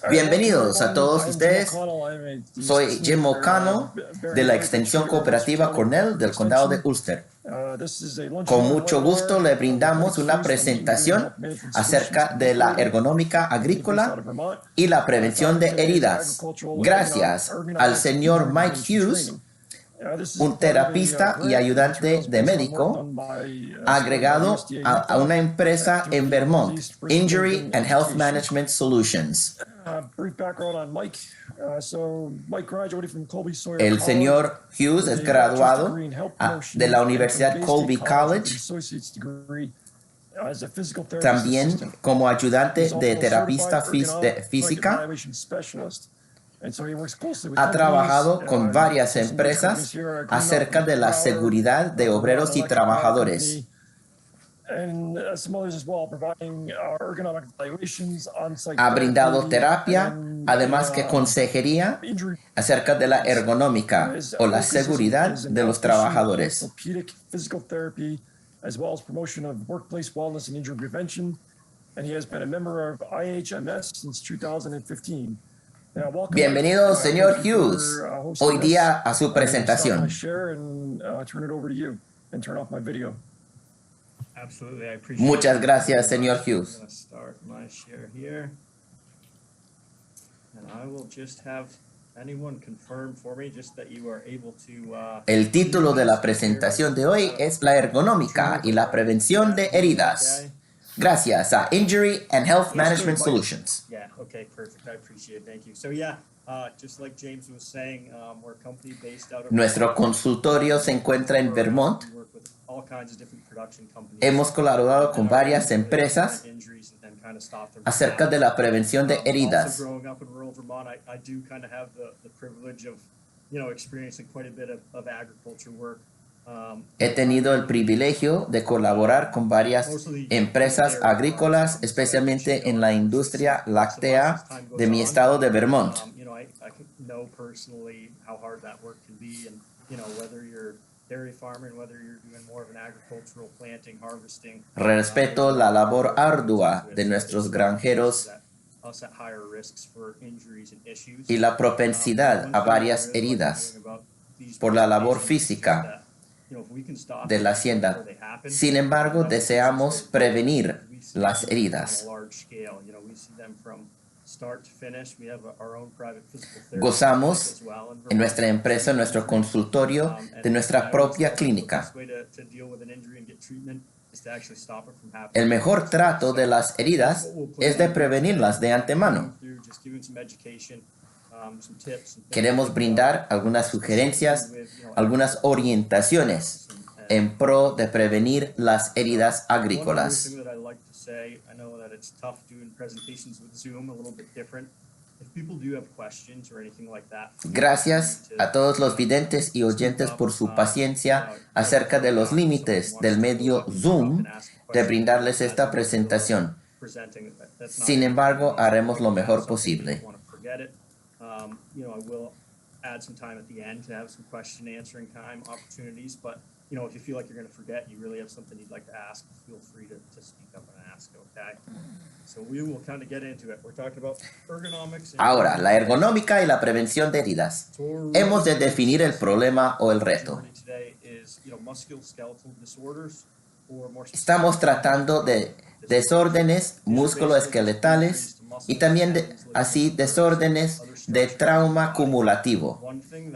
Bienvenidos a todos ustedes. Soy Jim O'Connell de la Extensión Cooperativa Cornell del Condado de Ulster. Con mucho gusto le brindamos una presentación acerca de la ergonómica agrícola y la prevención de heridas. Gracias al señor Mike Hughes, un terapista y ayudante de médico, agregado a una empresa en Vermont, Injury and Health Management Solutions. El señor Hughes es graduado de la Universidad Colby College, también como ayudante de terapista física. Ha trabajado con varias empresas acerca de la seguridad de obreros y trabajadores. Ha brindado terapia, además que consejería acerca de la ergonómica o la seguridad de los trabajadores. Bienvenido, señor Hughes, hoy día a su presentación. Muchas gracias, señor Hughes. El título de la presentación de hoy es La ergonómica y la prevención de heridas. Gracias a Injury and Health Management Solutions. Yeah, okay, perfect. I appreciate it. Thank you. So just like James was saying, we're a company based out of Nuestro consultorio se encuentra en Vermont. We work with all kinds of different production companies. Hemos colaborado con varias empresas acerca de la prevención de heridas. Growing up in rural Vermont, I do kind of have the privilege of, experiencing quite a bit of agriculture work. He tenido el privilegio de colaborar con varias empresas agrícolas, especialmente en la industria láctea de mi estado de Vermont. Respeto la labor ardua de nuestros granjeros y la propensidad a varias heridas por la labor física de la hacienda. Sin embargo, deseamos prevenir las heridas. Gozamos en nuestra empresa, en nuestro consultorio, de nuestra propia clínica. El mejor trato de las heridas es de prevenirlas de antemano. Queremos brindar algunas sugerencias, algunas orientaciones en pro de prevenir las heridas agrícolas. Gracias a todos los videntes y oyentes por su paciencia acerca de los límites del medio Zoom de brindarles esta presentación. Sin embargo, haremos lo mejor posible. I will add some time at the end to have some question and answering time opportunities, but if you feel like you're going to forget, you really have something you'd like to ask, feel free to speak up and ask, okay? So we will kind of get into it. We're talking about ergonomics. Ahora, la ergonómica y la prevención de heridas. Hemos de definir el problema o el reto. Estamos tratando de desórdenes musculoesqueletales y también así desórdenes de trauma acumulativo,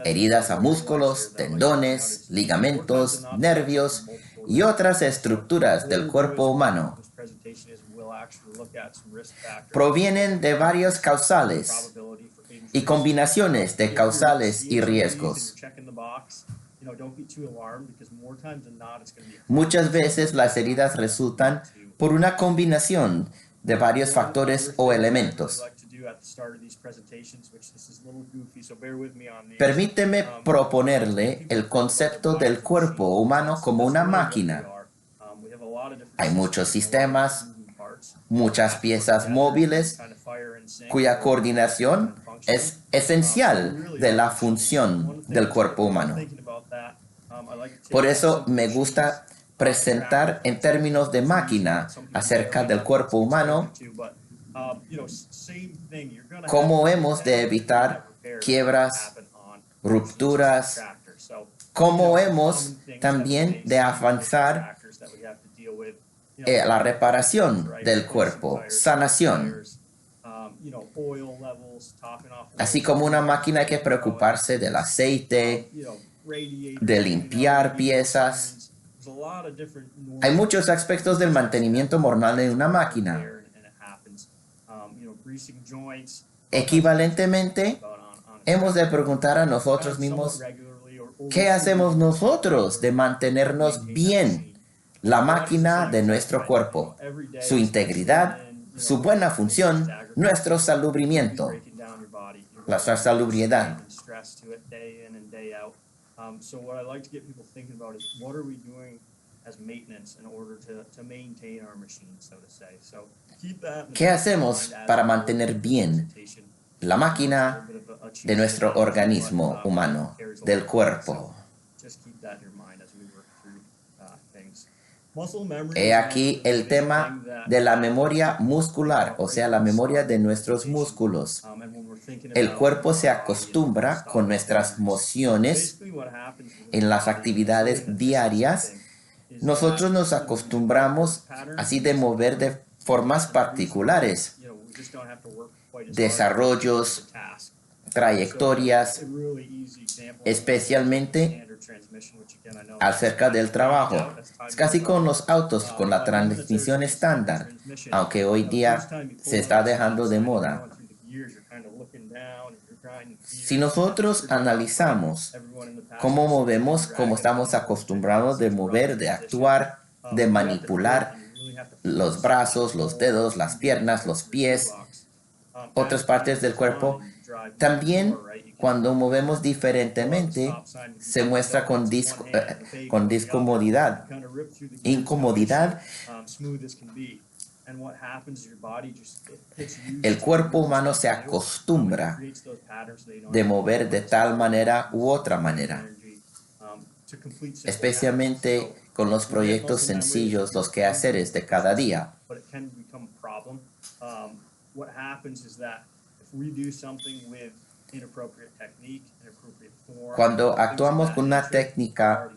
heridas a músculos, tendones, ligamentos, nervios y otras estructuras del cuerpo humano. Provienen de varios causales y combinaciones de causales y riesgos. Muchas veces las heridas resultan por una combinación de varios factores o elementos. Permíteme proponerle el concepto del cuerpo humano como una máquina. Hay muchos sistemas, muchas piezas móviles, cuya coordinación es esencial de la función del cuerpo humano. Por eso me gusta presentar en términos de máquina acerca del cuerpo humano cómo hemos de evitar quiebras, rupturas, cómo hemos también de avanzar la reparación del cuerpo, sanación. Así como una máquina hay que preocuparse del aceite, de limpiar piezas. Hay muchos aspectos del mantenimiento normal de una máquina. Equivalentemente, hemos de preguntar a nosotros mismos, ¿qué hacemos nosotros de mantenernos bien la máquina de nuestro cuerpo, su integridad, su buena función, nuestro salubrimiento, nuestra salubriedad? So what I like to get people thinking about is what are we doing as maintenance in order to maintain our machine, so to say. So keep that. ¿Qué hacemos para mantener bien la máquina de nuestro organismo humano, del cuerpo? He aquí el tema de la memoria muscular, o sea, la memoria de nuestros músculos. El cuerpo se acostumbra con nuestras mociones en las actividades diarias. Nosotros nos acostumbramos así de mover de formas particulares, desarrollos, trayectorias, especialmente acerca del trabajo. Es casi con los autos, con la transmisión estándar, aunque hoy día se está dejando de moda. Si nosotros analizamos cómo movemos, cómo estamos acostumbrados de mover, de actuar, de manipular los brazos, los dedos, las piernas, los pies, otras partes del cuerpo, también cuando movemos diferentemente se muestra con discomodidad, incomodidad. El cuerpo humano se acostumbra de mover de tal manera u otra manera, especialmente con los proyectos sencillos, los quehaceres de cada día. Cuando actuamos con una técnica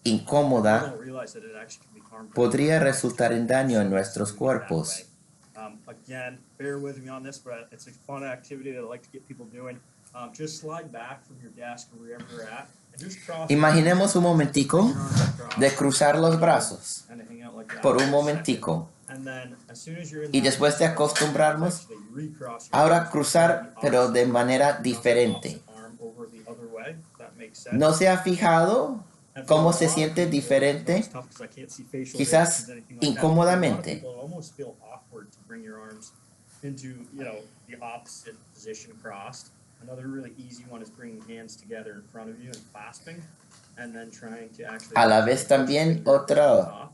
incómoda, podría resultar en daño en nuestros cuerpos. Imaginemos un momentico de cruzar los brazos por un momentico. Y después de acostumbrarnos, ahora cruzar, pero de manera diferente. ¿No se ha fijado cómo se siente diferente? Quizás incómodamente. A la vez también otro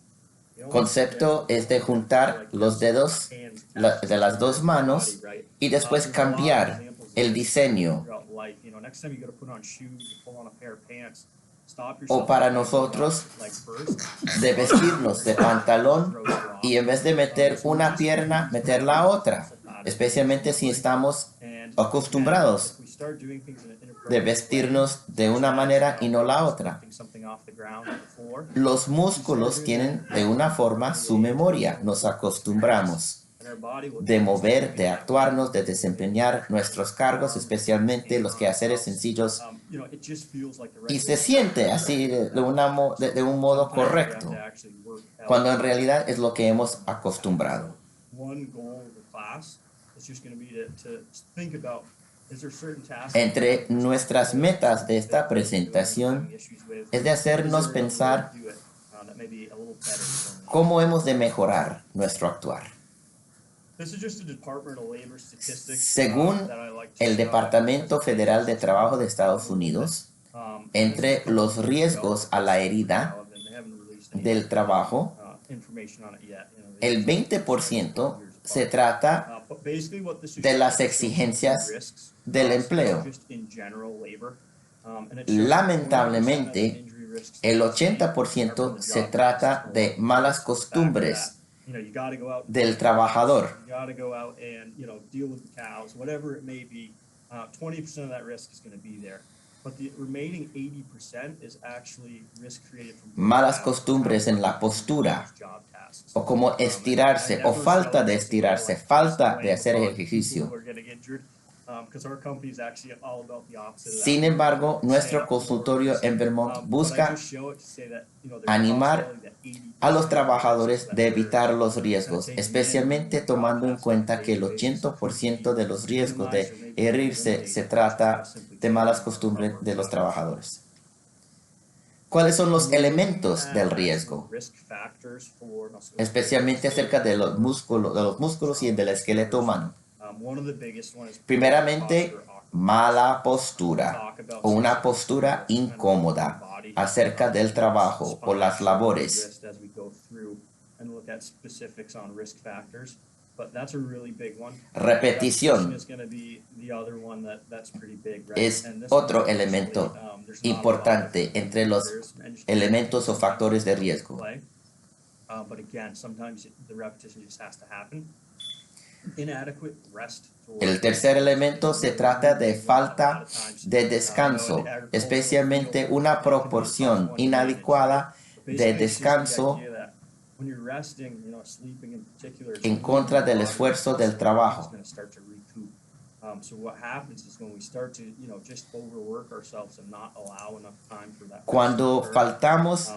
concepto es de juntar los dedos de las dos manos y después cambiar el diseño. O para nosotros, de vestirnos de pantalón y en vez de meter una pierna, meter la otra, especialmente si estamos acostumbrados de vestirnos de una manera y no la otra. Los músculos tienen de una forma su memoria, nos acostumbramos de mover, de actuarnos, de desempeñar nuestros cargos, especialmente los quehaceres sencillos, y se siente así de un modo correcto, cuando en realidad es lo que hemos acostumbrado. Entre nuestras metas de esta presentación es de hacernos pensar cómo hemos de mejorar nuestro actuar. Según el Departamento Federal de Trabajo de Estados Unidos, entre los riesgos a la herida del trabajo, el 20% se trata de las exigencias del empleo. Lamentablemente, el 80% se trata de malas costumbres You know, you got to go out del trabajador. You got to go out and, you know, deal with the cows, whatever it may be. 20% of that risk is going to be there. But the remaining 80% is actually risk created from Malas costumbres en la postura, o como estirarse, o falta de estirarse, falta de hacer ejercicio. Sin embargo, nuestro consultorio en Vermont busca animar a los trabajadores de evitar los riesgos, especialmente tomando en cuenta que el 80% de los riesgos de herirse se trata de malas costumbres de los trabajadores. ¿Cuáles son los elementos del riesgo? Especialmente acerca de los músculos y del esqueleto humano. Primeramente, mala postura o una postura incómoda acerca del trabajo o las labores. Repetición es otro elemento importante entre los elementos o factores de riesgo. El tercer elemento se trata de falta de descanso, especialmente una proporción inadecuada de descanso en contra del esfuerzo del trabajo. Cuando faltamos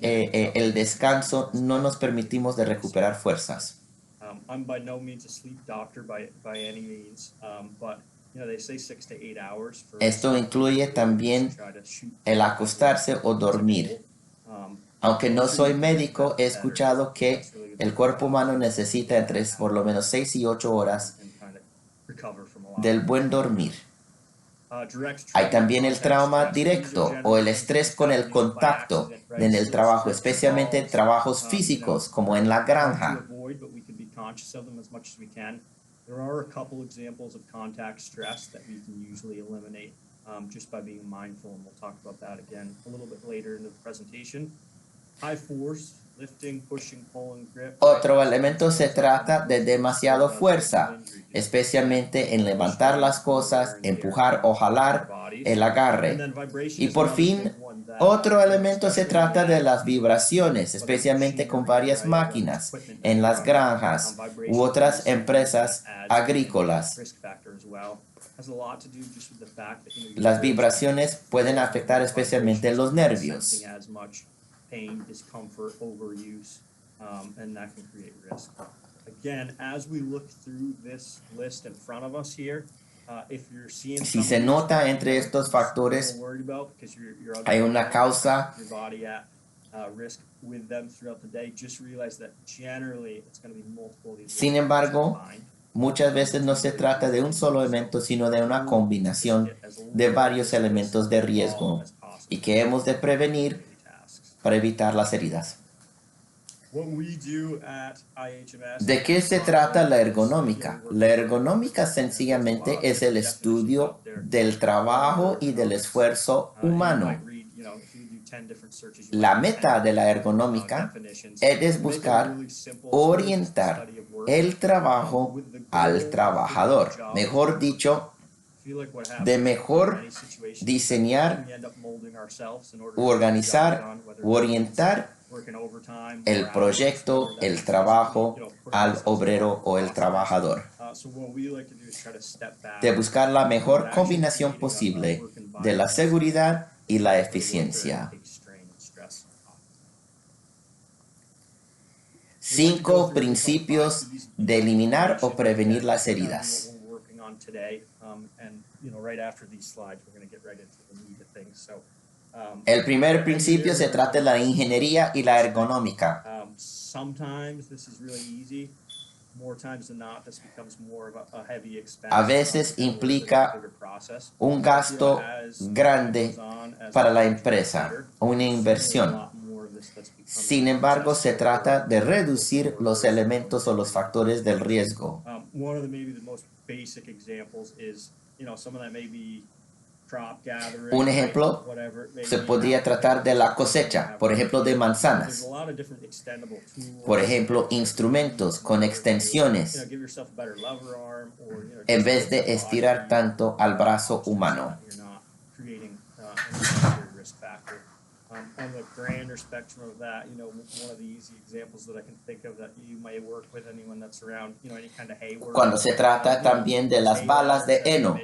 el descanso, no nos permitimos de recuperar fuerzas. I'm by no means a sleep doctor by any means, but you know, they say 6 to 8 hours. Esto incluye también el acostarse o dormir. Aunque no soy médico, he escuchado que el cuerpo humano necesita entre por lo menos 6 y 8 horas del buen dormir. Hay también el trauma directo o el estrés con el contacto en el trabajo, especialmente en trabajos físicos como en la granja. There are a couple examples of contact stress that we can usually eliminate just by being mindful, and we'll talk about that again a little bit later in the presentation. High force, lifting, pushing, pulling, grip. Otro elemento se trata de demasiada fuerza, especialmente en levantar las cosas, empujar o jalar el agarre. Y por fin, otro elemento se trata de las vibraciones, especialmente con varias máquinas en las granjas u otras empresas agrícolas. Las vibraciones pueden afectar especialmente los nervios. And that can create risk. Again, as we look through this list in front of us here, si se nota entre estos factores, hay una causa sin embargo, muchas veces no se trata de un solo elemento, sino de una combinación de varios elementos de riesgo y que hemos de prevenir para evitar las heridas. ¿De qué se trata la ergonómica? La ergonómica sencillamente es el estudio del trabajo y del esfuerzo humano. La meta de la ergonómica es buscar orientar el trabajo al trabajador. Mejor dicho, de mejor diseñar, organizar, orientar el proyecto, el trabajo al obrero o el trabajador. De buscar la mejor combinación posible de la seguridad y la eficiencia. 5 principios de eliminar o prevenir las heridas. El primer principio se trata de la ingeniería y la ergonómica. A veces implica un gasto grande para la empresa, una inversión. Sin embargo, se trata de reducir los elementos o los factores del riesgo. crop gathering, Un ejemplo whatever it may se be. podría tratar de la cosecha, por ejemplo, de There's manzanas. a lot of different extendable tools. Por ejemplo, instrumentos con extensiones, Give yourself a better lever arm, or en vez de estirar tanto al brazo humano. you're not creating any unnecessary risk factor. On the grander spectrum of that, one of the easy examples that I can think of that you might work with, anyone that's around, any kind of hay work. Cuando se trata también de las balas de heno,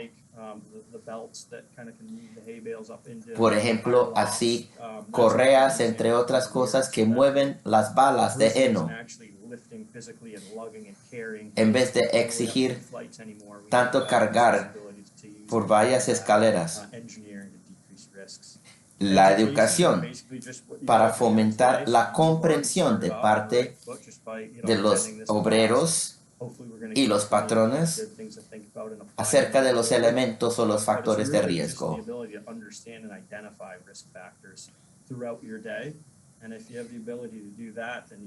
The belts that kind of can move the hay bales up into por ejemplo, higher así lofts, correas, entre otras cosas, que mueven las balas de heno, en vez de exigir tanto cargar por varias escaleras. La educación para fomentar la comprensión de parte de los obreros y los patrones acerca de los elementos o los factores de riesgo.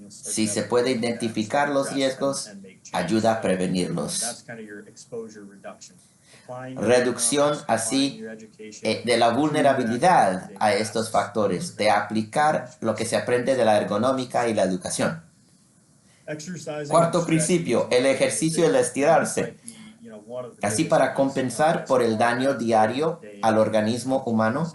Si se puede identificar los riesgos, ayuda a prevenirlos. Reducción así de la vulnerabilidad a estos factores, de aplicar lo que se aprende de la ergonómica y la educación. Cuarto principio, el ejercicio y el estirarse. Así, para compensar por el daño diario al organismo humano,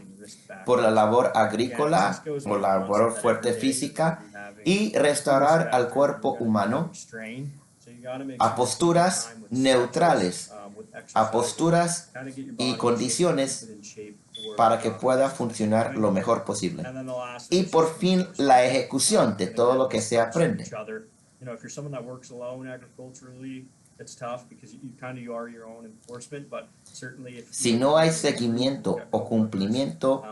por la labor agrícola o la labor fuerte física, y restaurar al cuerpo humano a posturas neutrales, a posturas y condiciones para que pueda funcionar lo mejor posible. Y por fin, la ejecución de todo lo que se aprende. Si no hay seguimiento o cumplimiento,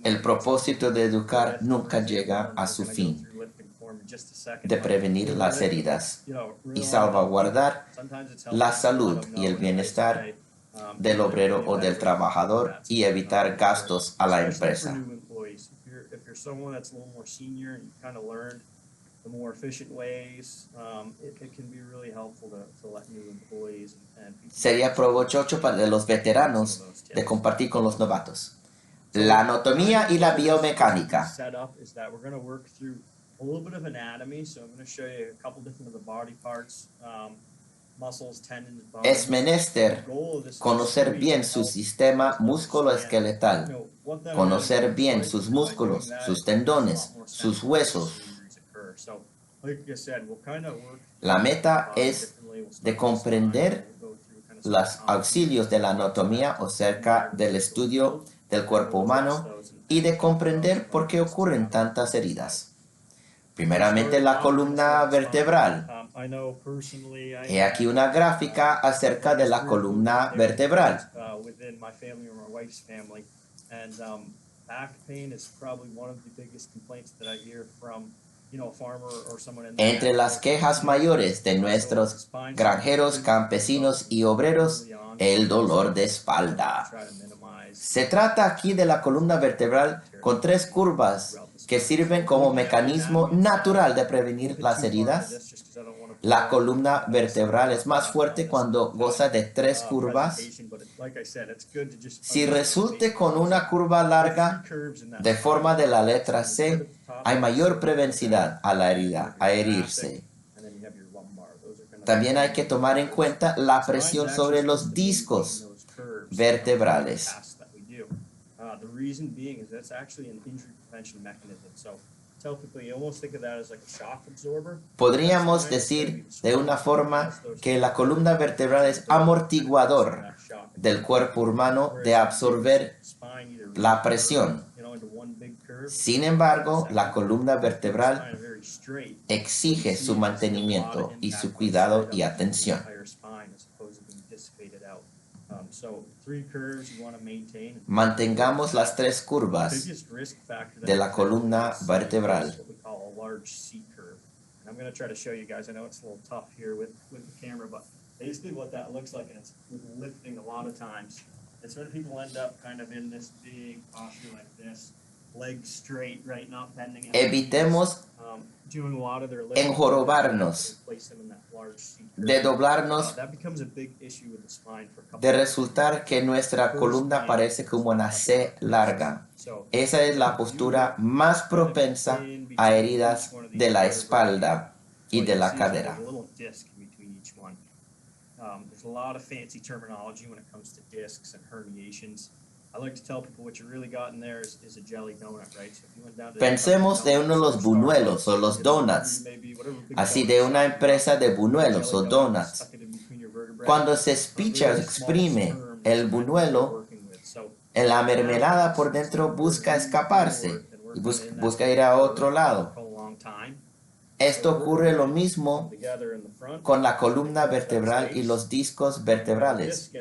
el propósito de educar nunca llega a su fin, de prevenir las heridas y salvaguardar la salud y el bienestar del obrero o del trabajador y evitar gastos a la empresa. The more efficient ways, it can be really helpful to let new employees and people. Sería provechoso para los veteranos de compartir con los novatos. La anatomía y la biomecánica. Setup is that we're going to work through a little bit of anatomy, so I'm going to show you a couple different of the body parts, muscles, tendons, bones. Es menester conocer bien su sistema musculoesqueletal, conocer bien sus músculos, sus tendones, sus huesos. La meta es de comprender los auxilios de la anatomía acerca del estudio del cuerpo humano y de comprender por qué ocurren tantas heridas. Primeramente, la columna vertebral. He aquí una gráfica acerca de la columna vertebral. Entre las quejas mayores de nuestros granjeros, campesinos y obreros, el dolor de espalda. Se trata aquí de la columna vertebral con 3 curvas que sirven como mecanismo natural de prevenir las heridas. La columna vertebral es más fuerte cuando goza de 3 curvas. Si resulte con una curva larga de forma de la letra C, hay mayor preventividad a la herida, a herirse. También hay que tomar en cuenta la presión sobre los discos vertebrales. Podríamos decir de una forma que la columna vertebral es amortiguador del cuerpo humano de absorber la presión. Sin embargo, la columna vertebral exige su mantenimiento y su cuidado y atención. Mantengamos las 3 curvas de la columna vertebral. Basically what that looks like, and it's with lifting a lot of times. It's when people end up kind of in this big posture like this, legs straight, right? Not bending at Evitemos doing a lot of their lifting enjorobarnos, to place them in that large seat. de doblarnos, That becomes a big issue with the spine for a couple de of resultar que nuestra columna parece como una C larga. Esa es la postura más propensa a heridas de la espalda y de la cadera. There's a lot of fancy terminology when it comes to discs and herniations. I like to tell people what you really got in there is a jelly donut, right? So if you went down to Pensemos de uno de los buñuelos o los donuts, así de una empresa de buñuelos o donuts. Cuando se espicha o exprime el buñuelo, la mermelada por dentro busca escaparse y busca ir a otro lado. Esto ocurre lo mismo con la columna vertebral y los discos vertebrales.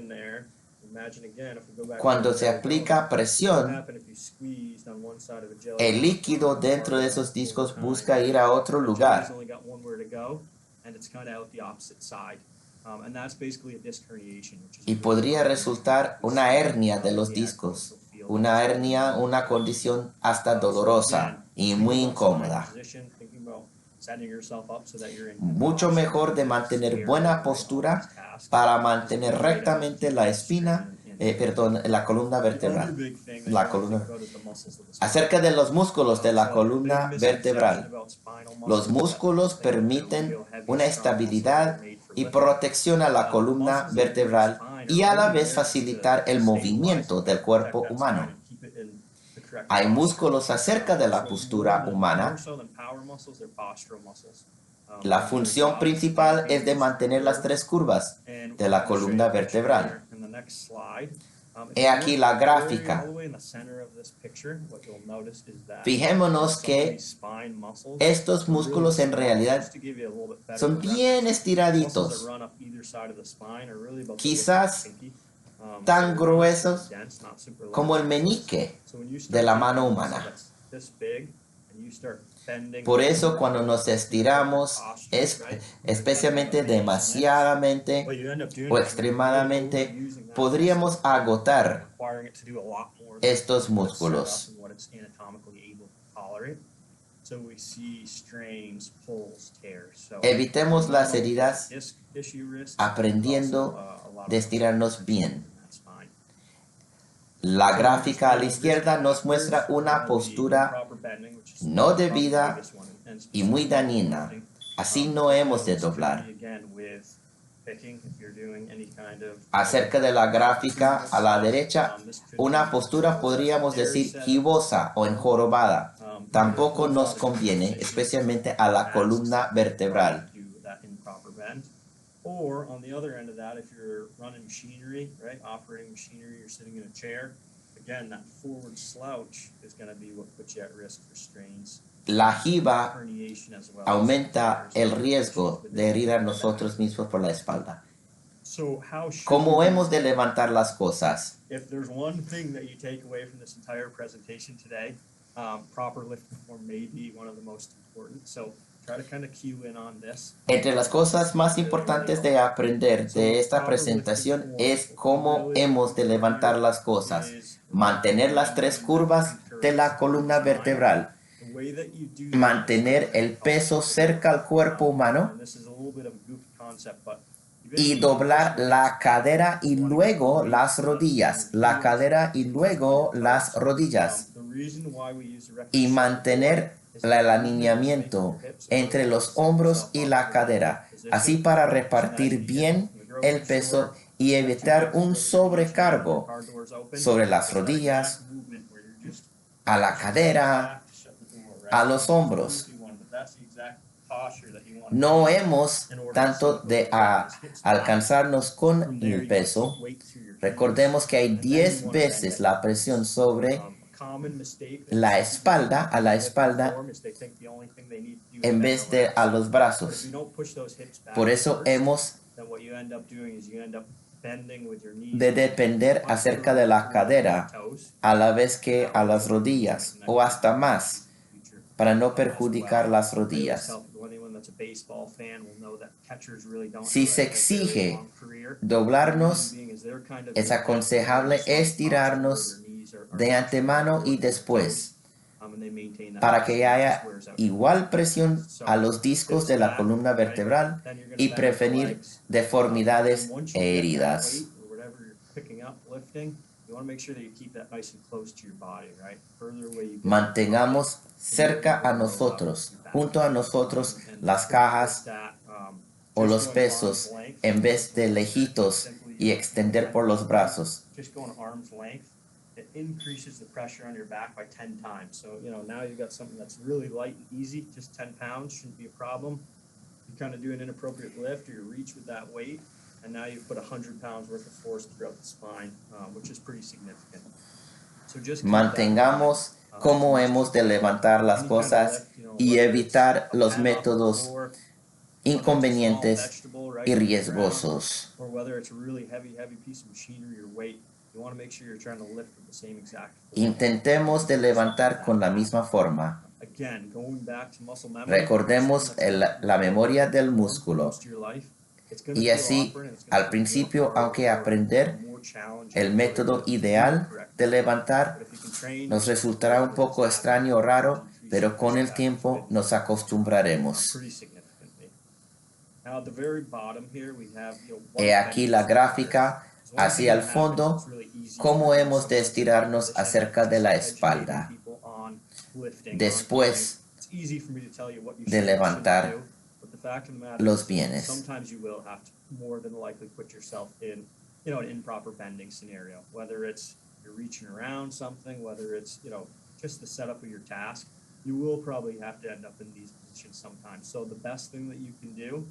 Cuando se aplica presión, el líquido dentro de esos discos busca ir a otro lugar. Y podría resultar una hernia de los discos. Una hernia, una condición hasta dolorosa y muy incómoda. Mucho mejor de mantener buena postura para mantener rectamente la espina, la columna vertebral. Acerca de los músculos de la columna vertebral. Los músculos permiten una estabilidad y protección a la columna vertebral y a la vez facilitar el movimiento del cuerpo humano. Hay músculos acerca de la postura humana. La función principal es de mantener las tres curvas de la columna vertebral. He aquí la gráfica. Fijémonos que estos músculos en realidad son bien estiraditos, quizás tan gruesos como el meñique de la mano humana. Por eso cuando nos estiramos, especialmente demasiadamente o extremadamente, podríamos agotar estos músculos. Evitemos las heridas aprendiendo de estirarnos bien. La gráfica a la izquierda nos muestra una postura no debida y muy dañina. Así no hemos de doblar. Acerca de la gráfica a la derecha, una postura podríamos decir gibosa o enjorobada. Tampoco nos conviene, especialmente a la columna vertebral. Or on the other end of that, if you're running machinery, right, operating machinery, you're sitting in a chair, again, that forward slouch is going to be what puts you at risk for strains. La jiba aumenta el riesgo de herir a nosotros mismos por la espalda. ¿Cómo hemos de levantar las cosas? If there's one thing that you take away from this entire presentation today, proper lifting form may be one of the most important. So try to kind of cue in on this. Entre las cosas más importantes de aprender de esta presentación es cómo hemos de levantar las cosas, mantener las tres curvas de la columna vertebral, mantener el peso cerca al cuerpo humano y doblar la cadera y luego las rodillas, la cadera y luego las rodillas, y mantener el alineamiento entre los hombros y la cadera, así para repartir bien el peso y evitar un sobrecargo sobre las rodillas, a la cadera, a los hombros. No hemos tanto de alcanzarnos con el peso. Recordemos que hay 10 veces la presión sobre la espalda, a la espalda, en vez de a los brazos. Por eso hemos de depender acerca de la cadera a la vez que a las rodillas o hasta más para no perjudicar las rodillas. Si se exige doblarnos, es aconsejable estirarnos de antemano y después, para que haya igual presión a los discos de la columna vertebral y prevenir deformidades e heridas. Mantengamos cerca a nosotros, junto a nosotros, las cajas o los pesos en vez de lejitos y extender por los brazos. It increases the pressure on your back by 10 times. So, now you've got something that's really light and easy, just 10 pounds shouldn't be a problem. You kind of do an inappropriate lift or you reach with that weight, and now you've put 100 pounds worth of force throughout the spine, which is pretty significant. So just mantengamos cómo hemos de levantar las cosas y evitar los métodos inconvenientes y riesgosos. Intentemos de levantar con la misma forma. Recordemos la memoria del músculo. Y así, al principio, aunque aprender el método ideal de levantar nos resultará un poco extraño o raro, pero con el tiempo nos acostumbraremos. He aquí la gráfica hacia el fondo, cómo hemos de estirarnos acerca de la espalda. Después de levantar los bienes. An improper bending scenario, whether it's you're reaching around something, whether it's, just the setup of your task, you will probably have to end up in these positions sometimes. So the best thing that you can do,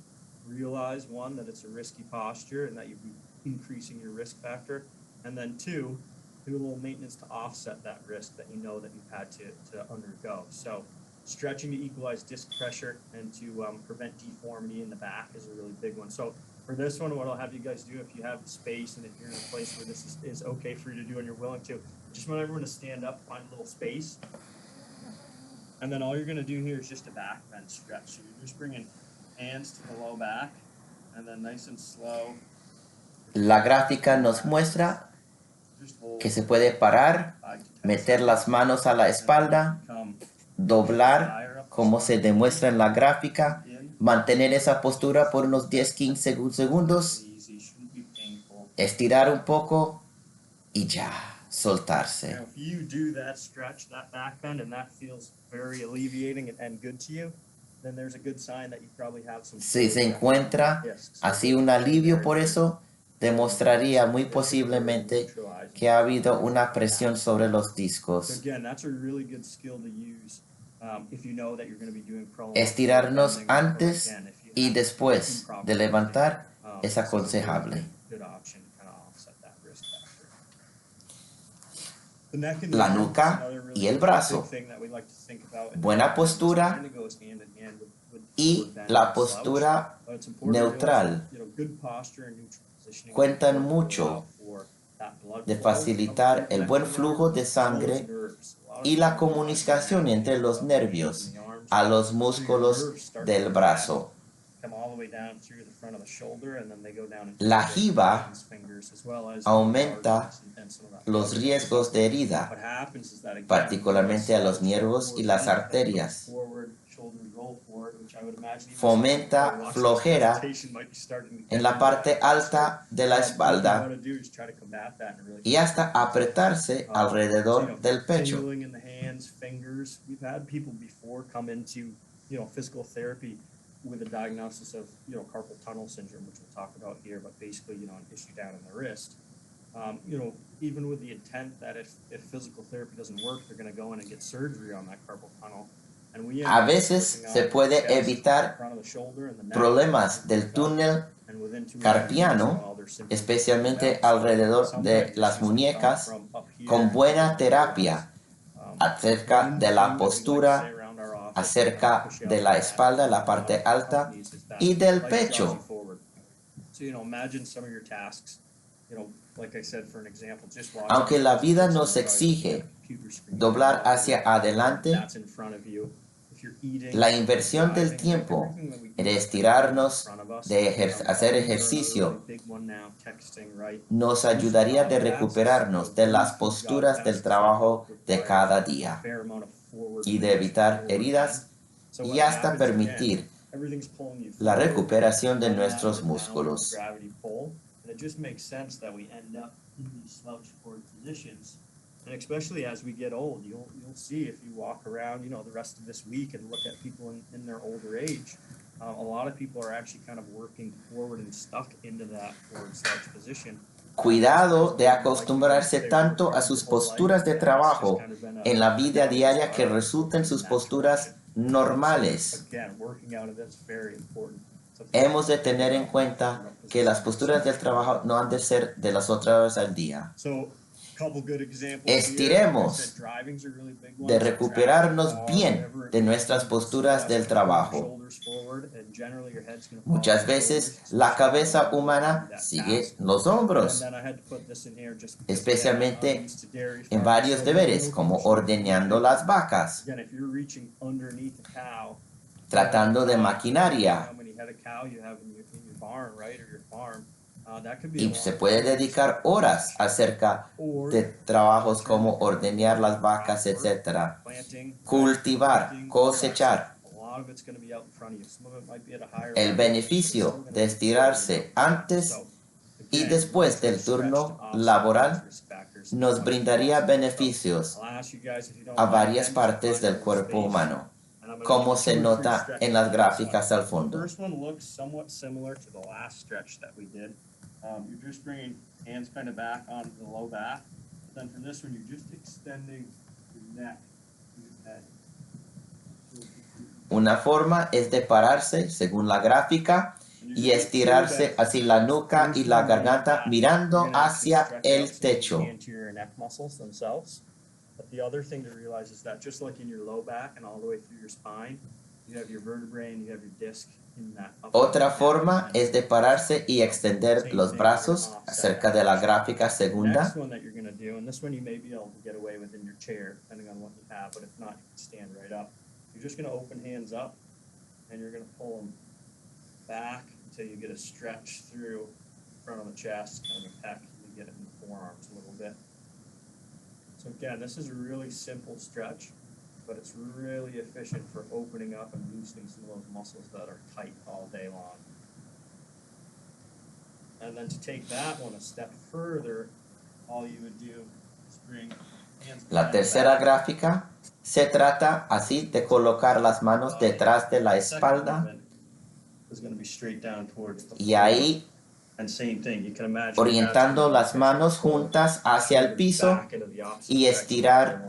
realize, one, that it's a risky posture and that you'll be increasing your risk factor, and then two, do a little maintenance to offset that risk that you know that you've had to undergo. So stretching to equalize disc pressure and to prevent deformity in the back is a really big one. So for this one, what I'll have you guys do, if you have the space and if you're in a place where this is okay for you to do and you're willing to, just want everyone to stand up, find a little space. And then all you're going to do here is just a back bend stretch. So you're just bringing hands to the low back and then nice and slow. La gráfica nos muestra que se puede parar, meter las manos a la espalda, doblar como se demuestra en la gráfica, mantener esa postura por unos 10-15 segundos, estirar un poco y ya, soltarse. Si se encuentra así un alivio por eso, demostraría muy posiblemente que ha habido una presión sobre los discos. Estirarnos antes y después de levantar es aconsejable. La nuca y el brazo. Buena postura y la postura neutral cuentan mucho de facilitar el buen flujo de sangre y la comunicación entre los nervios a los músculos del brazo. La jiba aumenta los riesgos de herida, particularmente a los nervios y las arterias. Fomenta flojera en la parte alta de la espalda y hasta apretarse alrededor del pecho. With a diagnosis of, carpal tunnel syndrome, which we'll talk about here, but basically, an issue down in the wrist. Even with the intent that if physical therapy doesn't work, they're going to go in and get surgery on that carpal tunnel. A veces se puede evitar problemas del túnel carpiano, especialmente alrededor de las muñecas, con buena terapia acerca de la postura, acerca de la espalda, la parte alta y del pecho. Aunque la vida nos exige doblar hacia adelante, la inversión del tiempo de estirarnos, de hacer ejercicio, nos ayudaría de recuperarnos de las posturas del trabajo de cada día. y de evitar heridas y hasta permitir la recuperación de nuestros músculos. And especially as we get old, you'll see if you walk around, the rest of this week and look at people in their older age. A lot of people are actually kind of working forward and stuck into that forward slouch position. Cuidado de acostumbrarse tanto a sus posturas de trabajo en la vida diaria que resulten sus posturas normales. Hemos de tener en cuenta que las posturas del trabajo no han de ser de las otras horas al día. Estiremos de recuperarnos bien de nuestras posturas del trabajo. Muchas veces la cabeza humana sigue los hombros, especialmente en varios deberes como ordeñando las vacas, tratando de maquinaria. Y se puede dedicar horas acerca de trabajos como ordeñar las vacas, etc. Cultivar, cosechar. El beneficio de estirarse antes y después del turno laboral nos brindaría beneficios a varias partes del cuerpo humano, como se nota en las gráficas al fondo. You're just bringing hands kind of back onto the low back. Then from this one, you're just extending your neck to your head. Una forma es de pararse, según la gráfica, y estirarse hacia la nuca y la garganta mirando hacia el techo. But the other thing to realize is that just like in your low back and all the way through your spine, you have your vertebrae and you have your disc. Otra forma es de pararse y extender los brazos acerca de la gráfica segunda. You're just going to open hands up and you're going to pull them back until you get a stretch through the front of the chest, kind of a pec, you get it in the forearms a little bit. So again, this is a really simple stretch, but it's really efficient for opening up and loosening some of those muscles that are tight all day long. And then to take that one a step further, all you would do is bring hands behind La tercera the back. gráfica se trata así de colocar las manos detrás de la espalda Is going to be straight down towards the y floor. ahí And same thing, you can imagine orientando las manos juntas hacia el piso y estirar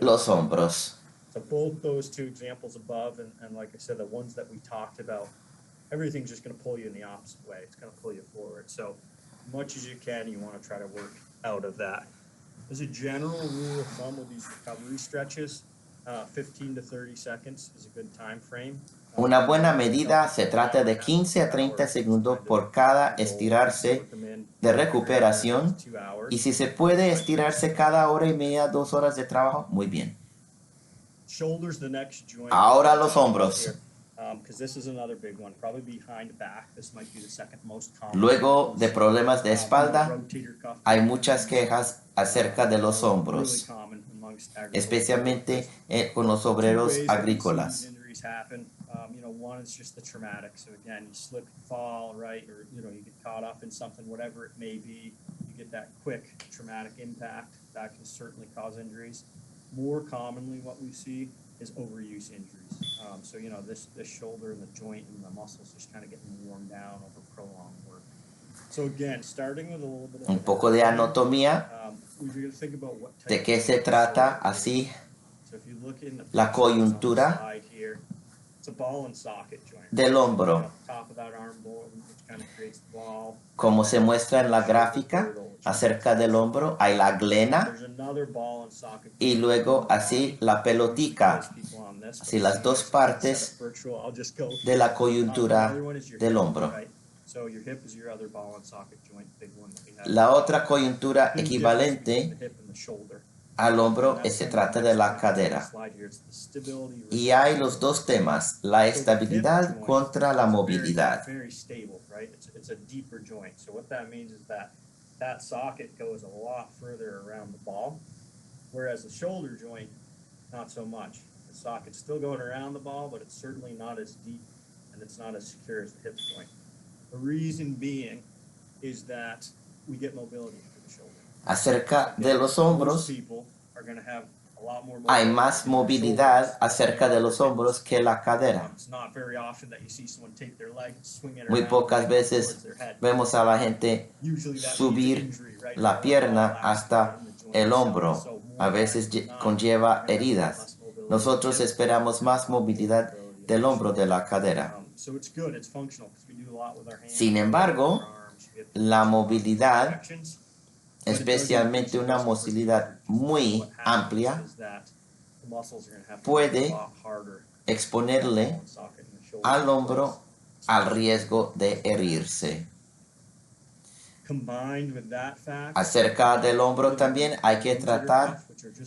los hombros. So both those two examples above and like I said, the ones that we talked about, everything's just going to pull you in the opposite way. It's going to pull you forward. So much as you can, you want to try to work out of that. As a general rule of thumb with these recovery stretches, 15 to 30 seconds is a good time frame. Una buena medida se trata de 15 a 30 segundos por cada estirarse de recuperación y si se puede estirarse cada hora y media, 2 horas de trabajo, muy bien. Ahora los hombros. Luego de problemas de espalda, hay muchas quejas acerca de los hombros, especialmente con los obreros agrícolas. One is just the traumatic. So again, you slip and fall, right? Or, you get caught up in something, whatever it may be. You get that quick traumatic impact. That can certainly cause injuries. More commonly, what we see is overuse injuries. So, this shoulder and the joint and the muscles just kind of getting worn down over prolonged work. So again, starting with a little bit of un poco de anatomía de qué se trata así la coyuntura del hombro. Como se muestra en la gráfica acerca del hombro, hay la glena y luego así la pelotica, así las dos partes de la coyuntura del hombro. La otra coyuntura equivalente al hombro se trata de la cadera. Y hay los dos temas, la estabilidad contra la movilidad. That socket goes a lot further around the ball, whereas the shoulder joint not so much. The socket's still going around the ball, but it's certainly not as deep and it's not as secure as the hip joint. The reason being is that we get mobility through the shoulder. Acerca de los Most hombros, people are going to have a lot more hay mobility más in their movilidad shoulders acerca de los hombros que la cadera. It's not very often that you see someone take their leg and swing it Muy around pocas towards veces their head. vemos a la gente Usually that means subir injury, right? la Or pierna laxity hasta in the joint el itself. hombro. So more A veces times than not, conlleva you're gonna have heridas. less mobility Nosotros in the hip, esperamos más movilidad mobility del in the hombro de la shoulder. cadera. So it's good, it's functional because we do a lot with our hands. Sin embargo, our arms, we have la different movilidad, projections, but it does especialmente increase una the risk for movilidad injury. muy What happens amplia, is that the muscles are gonna have to puede work a lot harder exponerle on the socket and the shoulder al to hombro place. al riesgo de herirse. Combined with that fact, Acerca del hombro también hay que tratar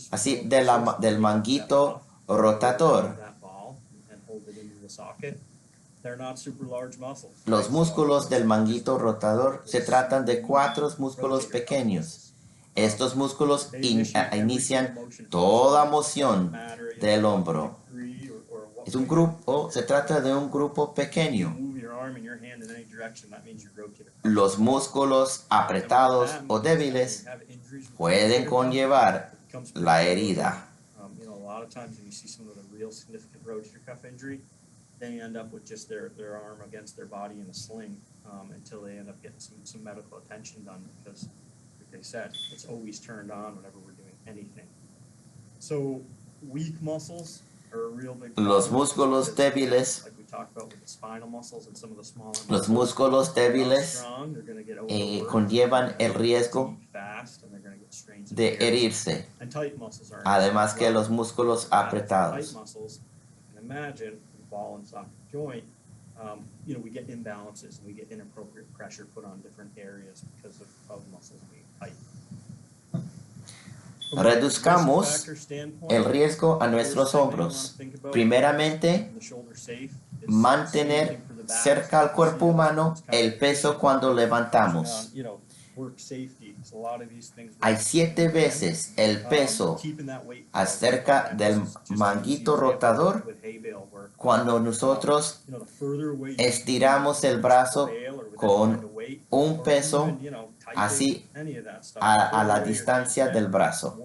así del manguito rotador. Los músculos del manguito rotador se tratan de 4 músculos pequeños. Estos músculos inician toda moción del hombro. Es un grupo, se trata de un grupo pequeño. Los músculos apretados o débiles pueden conllevar la herida. They end up with just their arm against their body in a sling until they end up getting some medical attention done because, like they said, it's always turned on whenever we're doing anything. So weak muscles are a real big problem. Los músculos débiles, like we talked about with the spinal muscles and some of the smaller muscles, los músculos débiles conllevan el riesgo de herirse, además que los músculos apretados. Imagine ball and socket joint, we get imbalances and we get inappropriate pressure put on different areas because of muscles being tight. Reduzcamos el riesgo a nuestros hombros. Primeramente, mantener cerca al cuerpo humano el peso cuando levantamos. Hay 7 veces el peso acerca del manguito rotador cuando nosotros estiramos el brazo con un peso así a la distancia del brazo.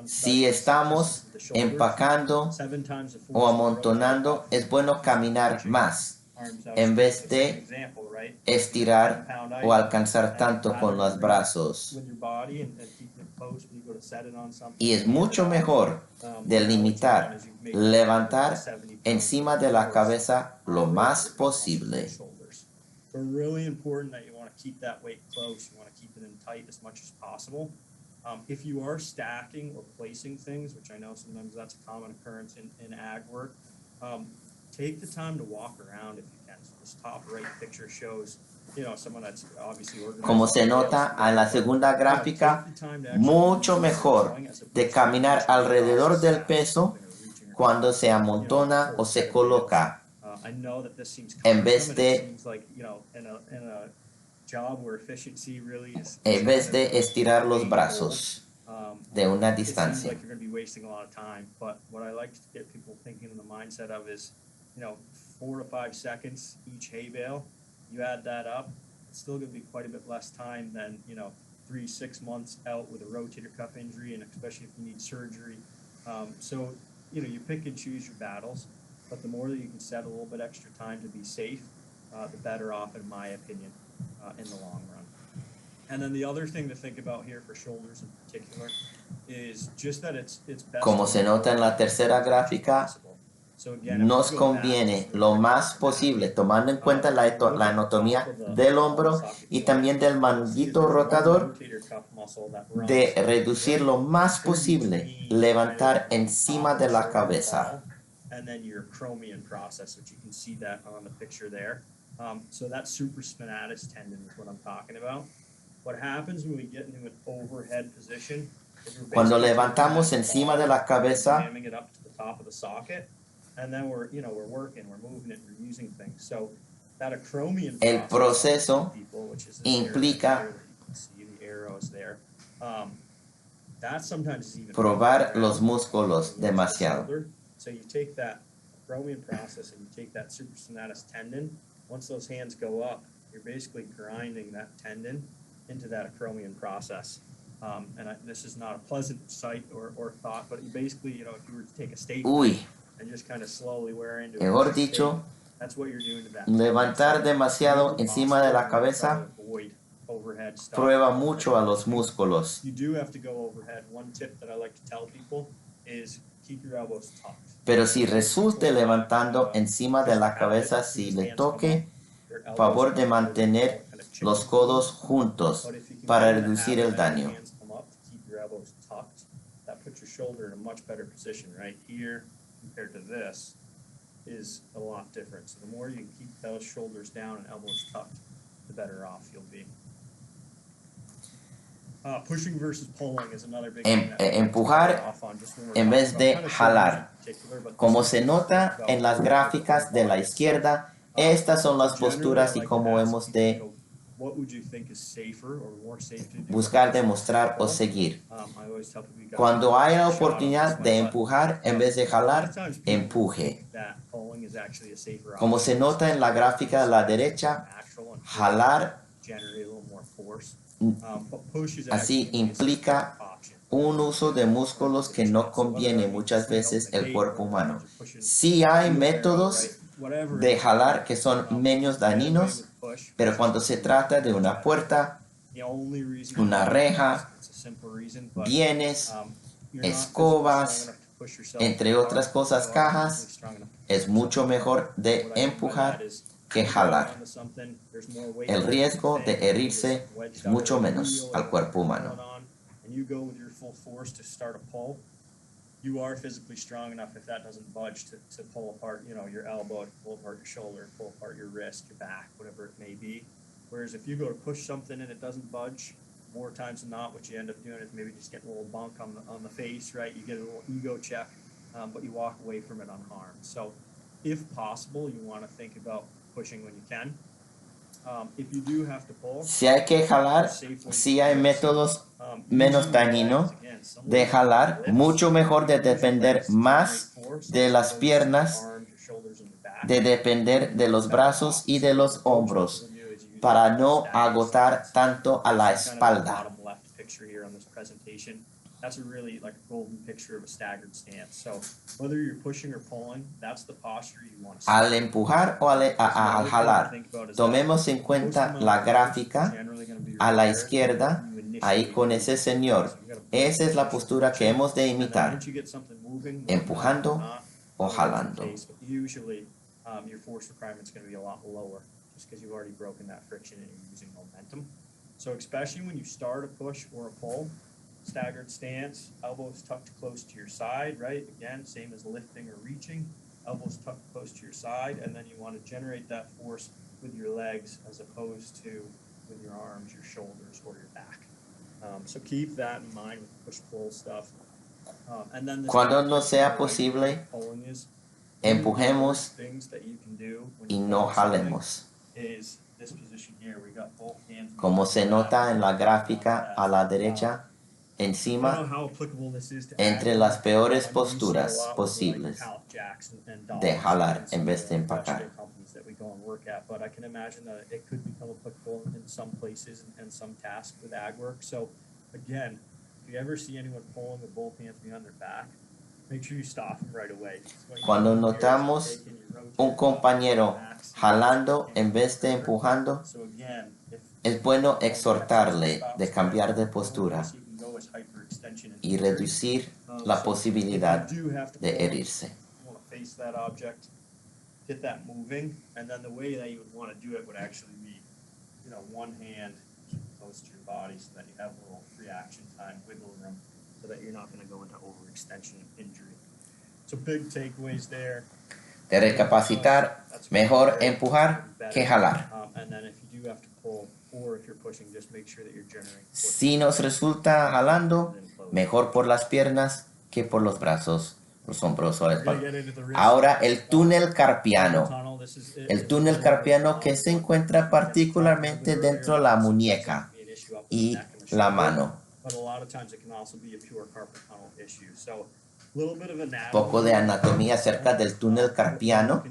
Si estamos empacando o amontonando, es bueno caminar más en vez de estirar o alcanzar tanto con los brazos. Y es mucho mejor delimitar, levantar encima de la cabeza lo más posible. If you are stacking or placing things, which I know sometimes that's a common occurrence in ag work, take the time to walk around if you can. So this top right picture shows, someone that's obviously organized. Como se nota en la segunda gráfica, mucho mejor de caminar alrededor del peso cuando se amontona o se coloca, en vez de estirar los brazos de una distancia. But what I like to get people thinking in the mindset of is, 4 to 5 seconds each hay bale. You add that up, it's still going to be quite a bit less time than 3-6 months out with a rotator cuff injury, and especially if you need surgery. So you pick and choose your battles, but the more that you can set a little bit extra time to be safe, the better off, in my opinion, in the long run. And then the other thing to think about here for shoulders in particular is just that it's best. Como se nota en la tercera gráfica, nos conviene lo más posible, tomando en cuenta la anatomía del hombro y también del manguito rotador, de reducir lo más posible, levantar encima de la cabeza. And then your acromion process, which you can see that on the picture there. So that supraspinatus tendon is what I'm talking about. What happens when we get into an overhead position? Cuando levantamos encima de la cabeza, jamming it up to the top of the socket, and then we're working, we're moving it, we're using things. So That acromion El process, proceso people, which is this implica area that you can see the arrows there. That sometimes is even probar harder los around músculos going into the demasiado. shoulder. So you take that acromion process and you take that supraspinatus tendon. Once those hands go up, you're basically grinding that tendon into that acromion process. This is not a pleasant sight or thought, but basically, you know, if you were to take a steak and just kind of slowly wear into Mejor a piece of dicho, steak, that's what you're doing to that. levantar So, demasiado encima de la cabeza overhead stuff. prueba mucho a los músculos. You do have to go overhead. One tip that I like to tell people is keep your elbows tucked. Pero si resulte levantando encima de la cabeza, si le toque, favor de mantener los codos juntos para reducir el daño. That puts your shoulder in a much better position right here compared to this is a lot different. So the more you keep those shoulders down and elbows tucked, the better off you'll be. Pushing versus pulling is another big thing that Empujar en vez de jalar. Como se nota en las gráficas de la izquierda, estas son las posturas y cómo hemos de buscar demostrar o seguir. Cuando hay la oportunidad de empujar en vez de jalar, empuje. Como se nota en la gráfica de la derecha, jalar así implica un uso de músculos que no conviene muchas veces el cuerpo humano. Sí hay métodos de jalar que son menos dañinos, pero cuando se trata de una puerta, una reja, bienes, escobas, entre otras cosas, cajas, es mucho mejor de empujar que jalar. El riesgo de herirse es mucho menos al cuerpo humano. You are physically strong enough if that doesn't budge to pull apart, you know, your elbow, to pull apart your shoulder, pull apart your wrist, your back, whatever it may be. Whereas if you go to push something and it doesn't budge, more times than not, what you end up doing is maybe just getting a little bump on the face, right? You get a little ego check, but you walk away from it unharmed. So, if possible, you want to think about pushing when you can. Si hay que jalar, si hay métodos menos dañinos de jalar, mucho mejor de depender más de las piernas, de depender de los brazos y de los hombros, para no agotar tanto a la espalda. That's a really like a golden picture of a staggered stance. So whether you're pushing or pulling, that's the posture you want to see. Al empujar o al jalar, tomemos en cuenta la gráfica a la izquierda, ahí con ese señor. Esa es la postura que hemos de imitar, empujando o jalando. Usually, your force requirement is going to be a lot lower, just because you've already broken that friction and you're using momentum. So especially when you start a push or a pull, staggered stance, elbows tucked close to your side, right? Again, same as lifting or reaching, elbows tucked close to your side, and then you want to generate that force with your legs as opposed to with your arms, your shoulders, or your back. So keep that in mind with push-pull stuff. And then cuando no sea posible, empujemos y no jalemos. Como se nota en la gráfica a la derecha, encima, entre las peores posturas posibles de jalar en vez de empacar. But I can imagine that it could become applicable in some places and some tasks with ag work. So again, if you ever see anyone pulling with both hands behind their back, make sure you stop them right away. Cuando notamos un compañero jalando en vez de empujando, es bueno exhortarle de cambiar de postura y reducir la posibilidad de herirse. Get that moving, and then the way that you would want to do it would actually be, you know, one hand close to your body so that you have a little reaction time, wiggle room, so that you're not going to go into overextension and injury. So big takeaways there. De recapacitar, mejor empujar que jalar. And then if you do have to pull, or if you're pushing, just make sure that you're generating. Si nos resulta jalando, mejor por las piernas que por los brazos, los hombros o la espalda. Ahora el túnel carpiano. el túnel carpiano que se encuentra particularmente dentro de la muñeca y la mano. Poco de anatomía acerca del túnel carpiano.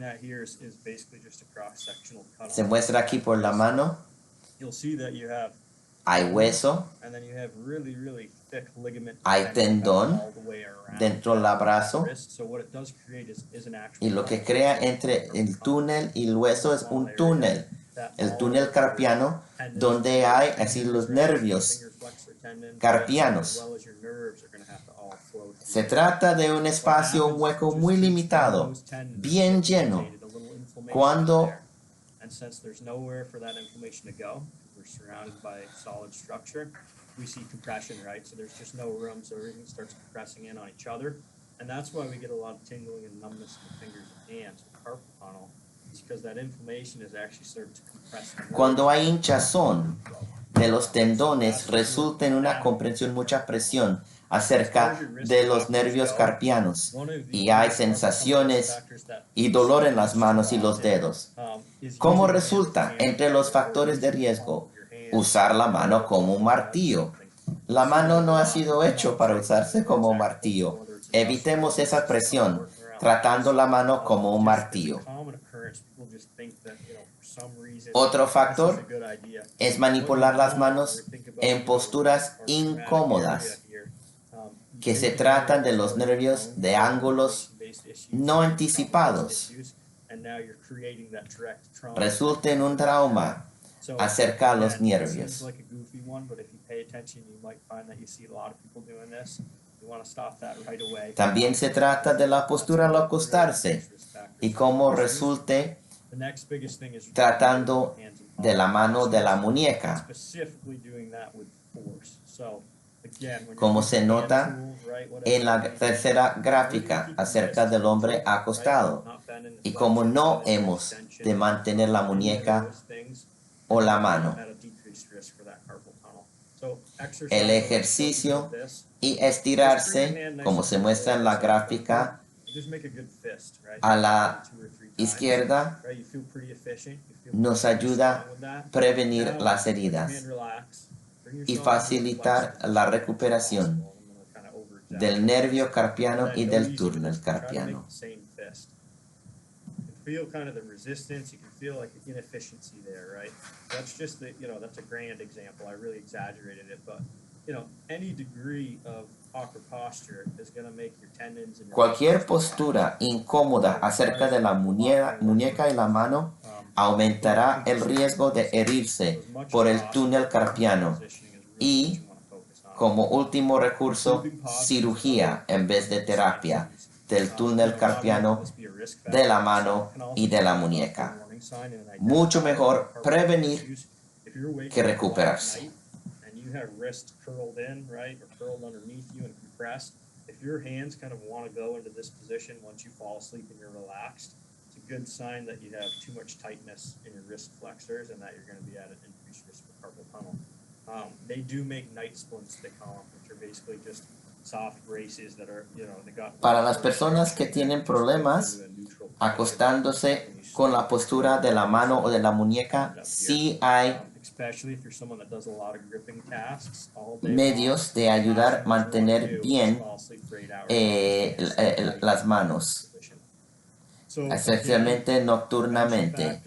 Se muestra aquí por la mano. Hay hueso. Hay tendón dentro del brazo. Y lo que crea entre el túnel y el hueso es un túnel. El túnel carpiano, donde hay así los nervios carpianos. Se trata de un espacio, un hueco muy limitado, bien lleno. Cuando we see compression, right? So there's just no room, so everything starts compressing in on each other. And that's why we get a lot of tingling and numbness in the fingers and hands with carpal tunnel. It's because that inflammation is actually starting to compress. Cuando hay hinchazón de los tendones, resulta en una comprensión, mucha presión acerca de los nervios carpianos. Y hay sensaciones y dolor en las manos y los dedos. ¿Cómo resulta? Entre los factores de riesgo, usar la mano como un martillo. La mano no ha sido hecho para usarse como un martillo. Evitemos esa presión, tratando la mano como un martillo. Otro factor es manipular las manos en posturas incómodas, que se tratan de los nervios de ángulos no anticipados. Resulta en un trauma acerca de los nervios. También se trata de la postura al acostarse y cómo resulte tratando de la mano de la muñeca. Como se nota en la tercera gráfica acerca del hombre acostado y cómo no hemos de mantener la muñeca o la mano. El ejercicio y estirarse, como se muestra en la gráfica a la izquierda, nos ayuda a prevenir las heridas y facilitar la recuperación del nervio carpiano y del túnel carpiano. Feel kind of the resistance, you can feel like the inefficiency there, right? That's just the, that's a grand example. I really exaggerated it, but, any degree of awkward posture is going to make your tendons and Cualquier postura incómoda acerca de la muñeca y la mano aumentará el riesgo de herirse por el túnel carpiano y, como último recurso, cirugía en vez de terapia del túnel carpiano, de la mano y de la muñeca. Mucho mejor prevenir que recuperarse. If your hands kind of want to go into this position once you fall asleep and you're relaxed, it's a good sign that you have too much tightness in your wrist flexors and that you're going to be at an increased risk for carpal tunnel. They do make night splints, they call them, which are basically just soft braces that are, they got. Para las personas que tienen problemas acostándose con la postura de la mano o de la muñeca, sí hay medios de ayudar a mantener bien las manos, especialmente nocturnamente.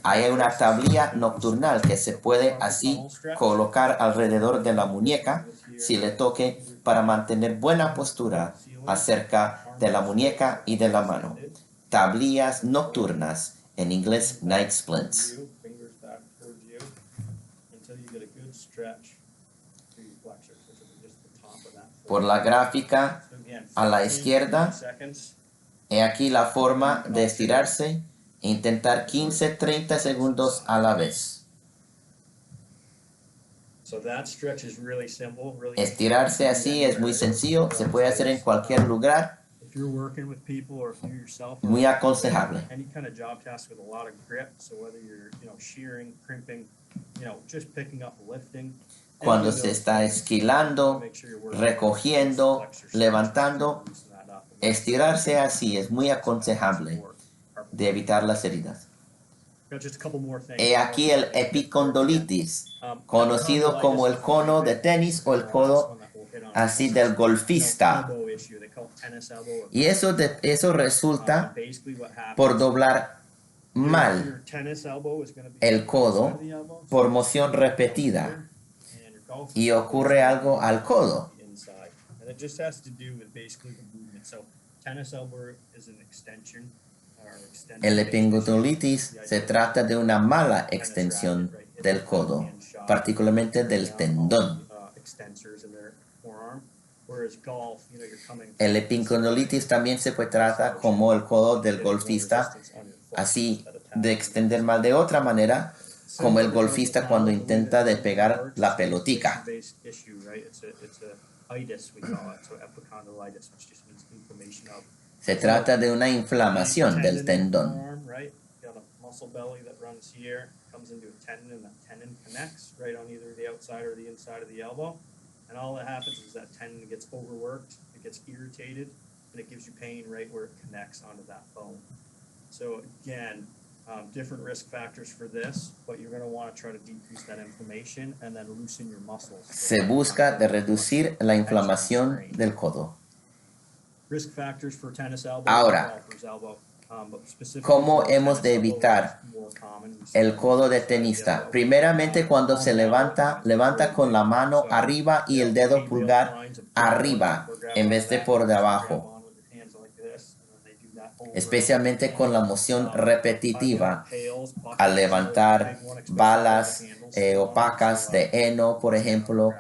Hay una tablilla nocturnal que se puede así colocar alrededor de la muñeca si le toque para mantener buena postura acerca de la muñeca y de la mano. Tablillas nocturnas, en inglés night splints. Por la gráfica a la izquierda, he aquí la forma de estirarse e intentar 15-30 segundos a la vez. Estirarse así es muy sencillo, se puede hacer en cualquier lugar. Muy aconsejable. Cuando se está esquilando, recogiendo, levantando, estirarse así es muy aconsejable. de evitar las heridas. Got just a couple more things. He aquí el epicondilitis, conocido como el cono de tenis o el codo así del golfista. Y eso resulta por doblar mal el codo por moción repetida y ocurre algo al codo. El epicondilitis se trata de una mala extensión del codo, particularmente del tendón. El epicondilitis también se puede tratar como el codo del golfista, así de extender mal de otra manera, como el golfista cuando intenta de pegar la pelotica. Se trata de una inflamación del tendón. And all that happens is that tendon gets overworked, it gets irritated, and it gives you pain right where it connects onto that bone. So again, different risk factors for this, but you're going to want to try to decrease that inflammation and then loosen your muscles. Se busca de reducir la inflamación del codo. Risk factors for tennis elbow. Ahora, ¿cómo hemos de evitar el codo de tenista? Primeramente, cuando se levanta con la mano arriba y el dedo pulgar arriba en vez de por debajo. Especialmente con la moción repetitiva al levantar balas opacas de heno, por ejemplo,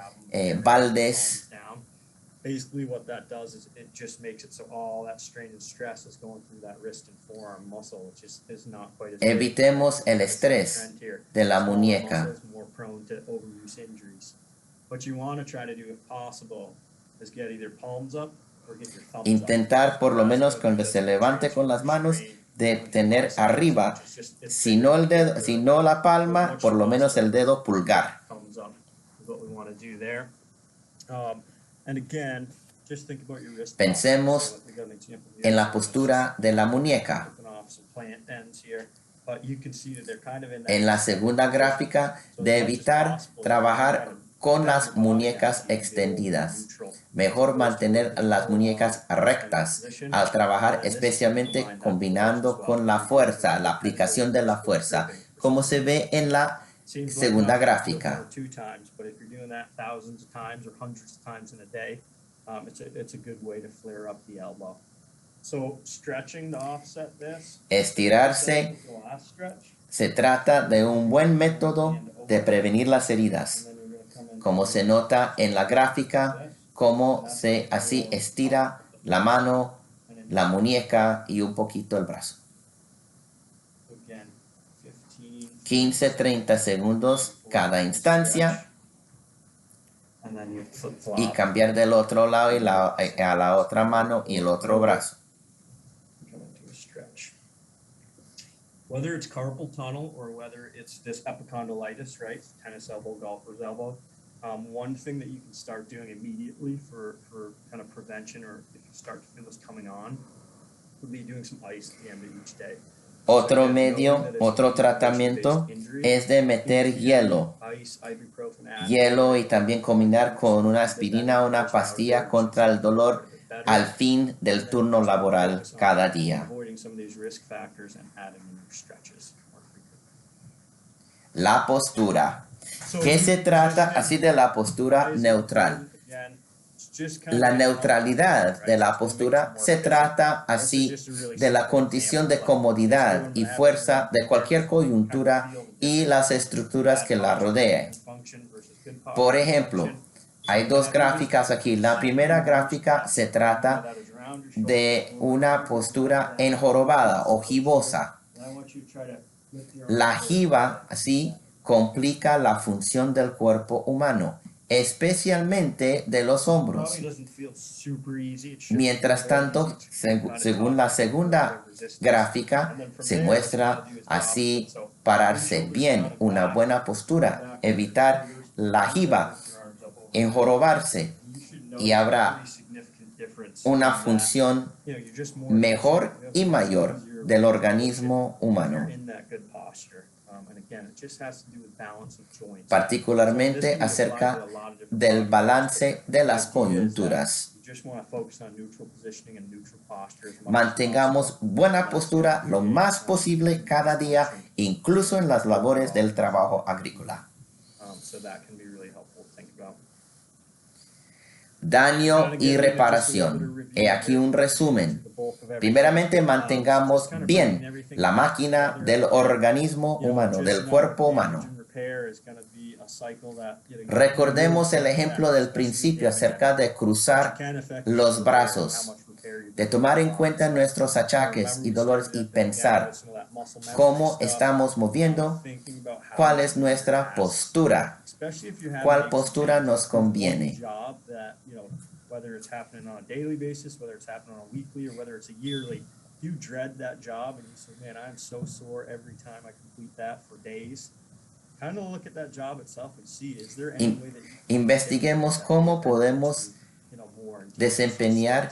baldes. Basically what that does is it just makes it so all that strain and stress is going through that wrist and forearm muscle, which is not quite as Evitemos el estrés de la muñeca. More prone to overuse injuries. What you want to try to do if possible is get either palms up or get your thumbs Intentar por lo menos cuando se levante con las manos de tener arriba, si no el dedo, si no la palma, por lo menos el dedo pulgar. Thumbs up is what we want to do there. And again, just think about your wrist. Pensemos en la postura de la muñeca. En la segunda gráfica, de evitar trabajar con las muñecas extendidas. Mejor mantener las muñecas rectas al trabajar, especialmente combinando con la fuerza, la aplicación de la fuerza, como se ve en la segunda gráfica. Estirarse se trata de un buen método de prevenir las heridas, como se nota en la gráfica, cómo se así estira la mano, la muñeca y un poquito el brazo. 15-30 segundos cada instancia y cambiar del otro lado y a la otra mano y el otro brazo. Whether it's carpal tunnel or whether it's this epicondylitis, right? Tennis elbow, golfer's elbow. One thing that you can start doing immediately for kind of prevention, or if you start to feel this coming on, would be doing some ice at the end of each day. Otro medio, otro tratamiento es de meter hielo y también combinar con una aspirina o una pastilla contra el dolor al fin del turno laboral cada día. La postura. ¿Qué se trata así de la postura neutral? La neutralidad de la postura se trata así de la condición de comodidad y fuerza de cualquier coyuntura y las estructuras que la rodean. Por ejemplo, hay dos gráficas aquí. La primera gráfica se trata de una postura enjorobada o gibosa. La jiba así complica la función del cuerpo humano, especialmente de los hombros. Mientras tanto, según la segunda gráfica, se muestra así pararse bien, una buena postura, evitar la jiba, enjorobarse, y habrá una función mejor y mayor del organismo humano, particularmente acerca del balance de las coyunturas. Mantengamos buena postura lo más posible cada día, incluso en las labores del trabajo agrícola. Daño y reparación. He aquí un resumen. Primeramente, mantengamos bien la máquina del organismo humano, del cuerpo humano. Recordemos el ejemplo del principio acerca de cruzar los brazos, de tomar en cuenta nuestros achaques y dolores y pensar cómo estamos moviendo, cuál es nuestra postura, cuál postura nos conviene. Whether it's happening on a daily basis, whether it's happening on a weekly, or whether it's a yearly, you dread that job and you say, man, I'm so sore every time I complete that for days. Kind of look at that job itself and see, is there any way that investiguemos cómo podemos desempeñar,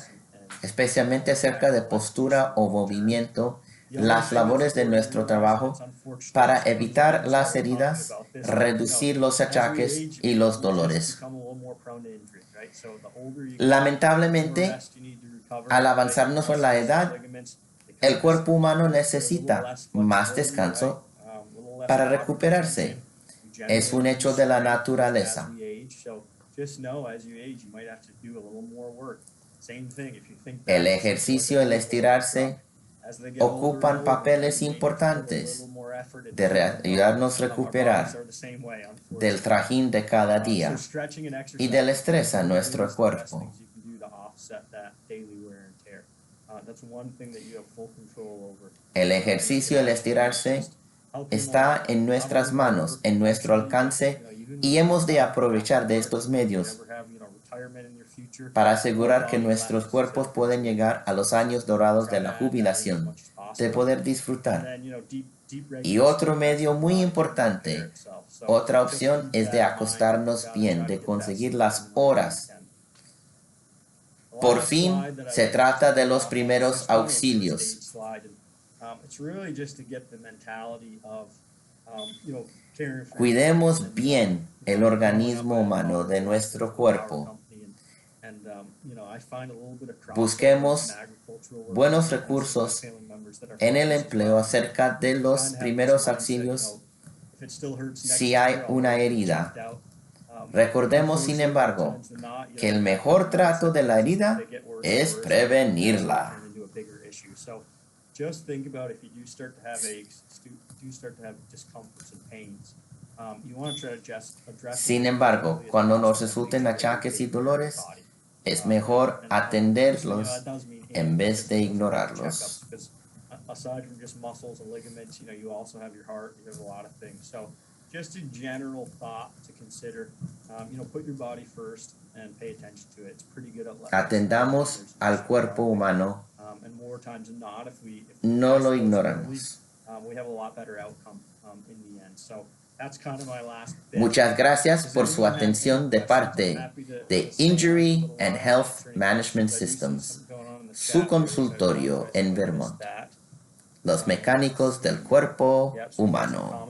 especialmente acerca de postura o movimiento, las labores de nuestro trabajo para evitar las heridas, reducir los achaques y los dolores. Lamentablemente, al avanzarnos con la edad, el cuerpo humano necesita más descanso para recuperarse. Es un hecho de la naturaleza. El ejercicio y el estirarse ocupan papeles importantes de ayudarnos a recuperar del trajín de cada día y del estrés a nuestro cuerpo. El ejercicio y el estirarse está en nuestras manos, en nuestro alcance, y hemos de aprovechar de estos medios para asegurar que nuestros cuerpos pueden llegar a los años dorados de la jubilación, de poder disfrutar. Y otro medio muy importante, otra opción es de acostarnos bien, de conseguir las horas. Por fin, se trata de los primeros auxilios. Cuidemos bien el organismo humano de nuestro cuerpo. Busquemos buenos recursos en el empleo acerca de los primeros auxilios si hay una herida. Recordemos, sin embargo, que el mejor trato de la herida es prevenirla. Sin embargo, cuando nos resulten achaques y dolores, es mejor atenderlos en vez de ignorarlos. Aside from just muscles and ligaments, you also have your heart, you have a lot of things. So just a general thought to consider, put your body first and pay attention to it. It's pretty good at atendamos al cuerpo humano, and more times than not, if we no lo ignoramos. We have a lot better outcome in the end. So that's kind of my last bit. Muchas gracias por su atención de parte de Injury and Health Management Systems, su consultorio en Vermont. Los mecánicos del cuerpo humano.